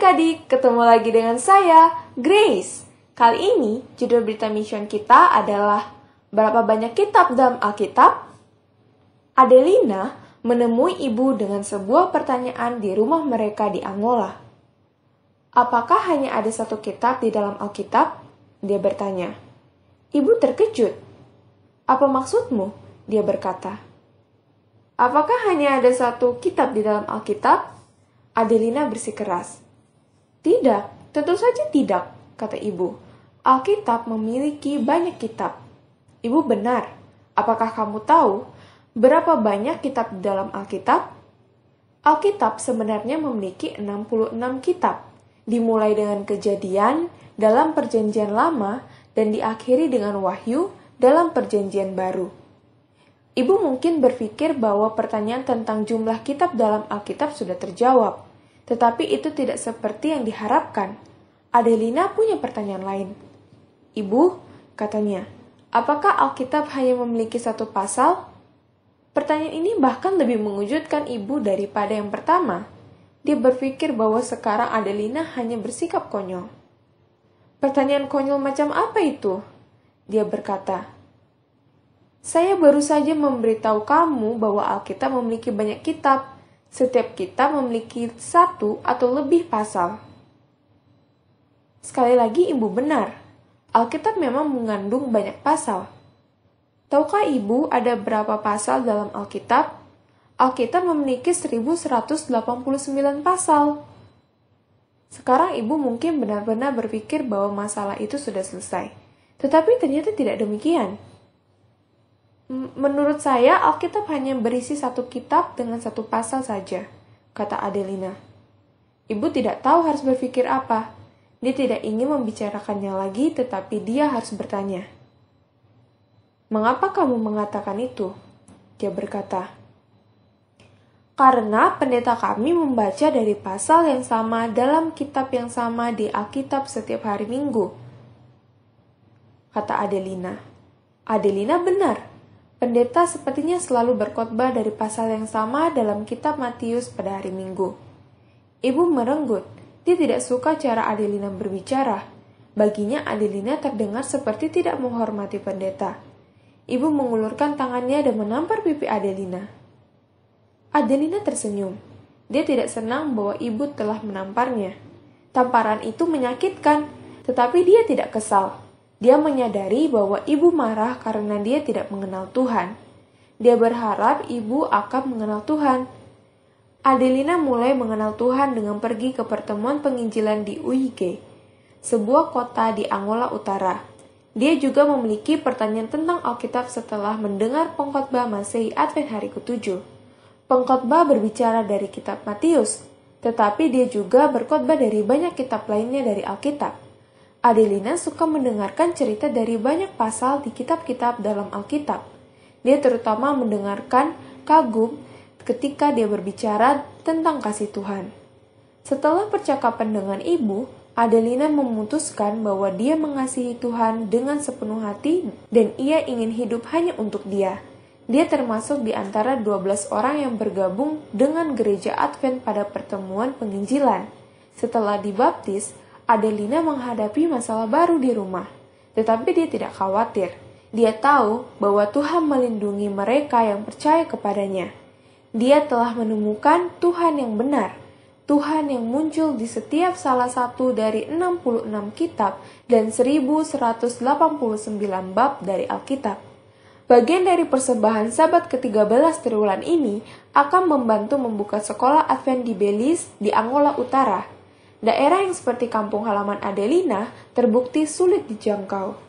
adik-adik, ketemu lagi dengan saya, Grace. Kali ini, judul berita mission kita adalah Berapa banyak kitab dalam Alkitab? Adelina menemui ibu dengan sebuah pertanyaan di rumah mereka di Angola. Apakah hanya ada satu kitab di dalam Alkitab? Dia bertanya. Ibu terkejut. Apa maksudmu? Dia berkata. Apakah hanya ada satu kitab di dalam Alkitab? Adelina bersikeras. Tidak, tentu saja tidak, kata ibu. Alkitab memiliki banyak kitab. Ibu benar. Apakah kamu tahu berapa banyak kitab di dalam Alkitab? Alkitab sebenarnya memiliki 66 kitab, dimulai dengan Kejadian dalam Perjanjian Lama dan diakhiri dengan Wahyu dalam Perjanjian Baru. Ibu mungkin berpikir bahwa pertanyaan tentang jumlah kitab dalam Alkitab sudah terjawab. Tetapi itu tidak seperti yang diharapkan. Adelina punya pertanyaan lain. Ibu, katanya, apakah Alkitab hanya memiliki satu pasal? Pertanyaan ini bahkan lebih mengejutkan ibu daripada yang pertama. Dia berpikir bahwa sekarang Adelina hanya bersikap konyol. Pertanyaan konyol macam apa itu? Dia berkata, saya baru saja memberitahu kamu bahwa Alkitab memiliki banyak kitab. Setiap kitab memiliki satu atau lebih pasal. Sekali lagi ibu benar, Alkitab memang mengandung banyak pasal. Tahukah ibu ada berapa pasal dalam Alkitab? Alkitab memiliki 1189 pasal. Sekarang ibu mungkin benar-benar berpikir bahwa masalah itu sudah selesai. Tetapi ternyata tidak demikian. Menurut saya, Alkitab hanya berisi satu kitab dengan satu pasal saja, kata Adelina. Ibu tidak tahu harus berpikir apa. Dia tidak ingin membicarakannya lagi, tetapi dia harus bertanya. Mengapa kamu mengatakan itu? Dia berkata. Karena pendeta kami membaca dari pasal yang sama dalam kitab yang sama di Alkitab setiap hari Minggu, kata Adelina. Adelina benar. Pendeta sepertinya selalu berkhotbah dari pasal yang sama dalam kitab Matius pada hari Minggu. Ibu merenggut. Dia tidak suka cara Adelina berbicara. Baginya Adelina terdengar seperti tidak menghormati pendeta. Ibu mengulurkan tangannya dan menampar pipi Adelina. Adelina tersenyum. Dia tidak senang bahwa ibu telah menamparnya. Tamparan itu menyakitkan, tetapi dia tidak kesal. Dia menyadari bahwa ibu marah karena dia tidak mengenal Tuhan. Dia berharap ibu akan mengenal Tuhan. Adelina mulai mengenal Tuhan dengan pergi ke pertemuan penginjilan di Uige, sebuah kota di Angola Utara. Dia juga memiliki pertanyaan tentang Alkitab setelah mendengar pengkhotbah Masehi Advent hari ke-7. Pengkhotbah berbicara dari kitab Matius, tetapi dia juga berkhotbah dari banyak kitab lainnya dari Alkitab. Adelina suka mendengarkan cerita dari banyak pasal di kitab-kitab dalam Alkitab. Dia terutama mendengarkan kagum ketika dia berbicara tentang kasih Tuhan. Setelah percakapan dengan ibu, Adelina memutuskan bahwa dia mengasihi Tuhan dengan sepenuh hati dan ia ingin hidup hanya untuk dia. Dia termasuk di antara 12 orang yang bergabung dengan gereja Advent pada pertemuan penginjilan. Setelah dibaptis, Adelina menghadapi masalah baru di rumah, tetapi dia tidak khawatir. Dia tahu bahwa Tuhan melindungi mereka yang percaya kepadanya. Dia telah menemukan Tuhan yang benar, Tuhan yang muncul di setiap salah satu dari 66 kitab dan 1189 bab dari Alkitab. Bagian dari persembahan Sabat ke-13 triwulan ini akan membantu membuka sekolah Advent di Belize di Angola Utara. Daerah yang seperti kampung halaman Adelina terbukti sulit dijangkau.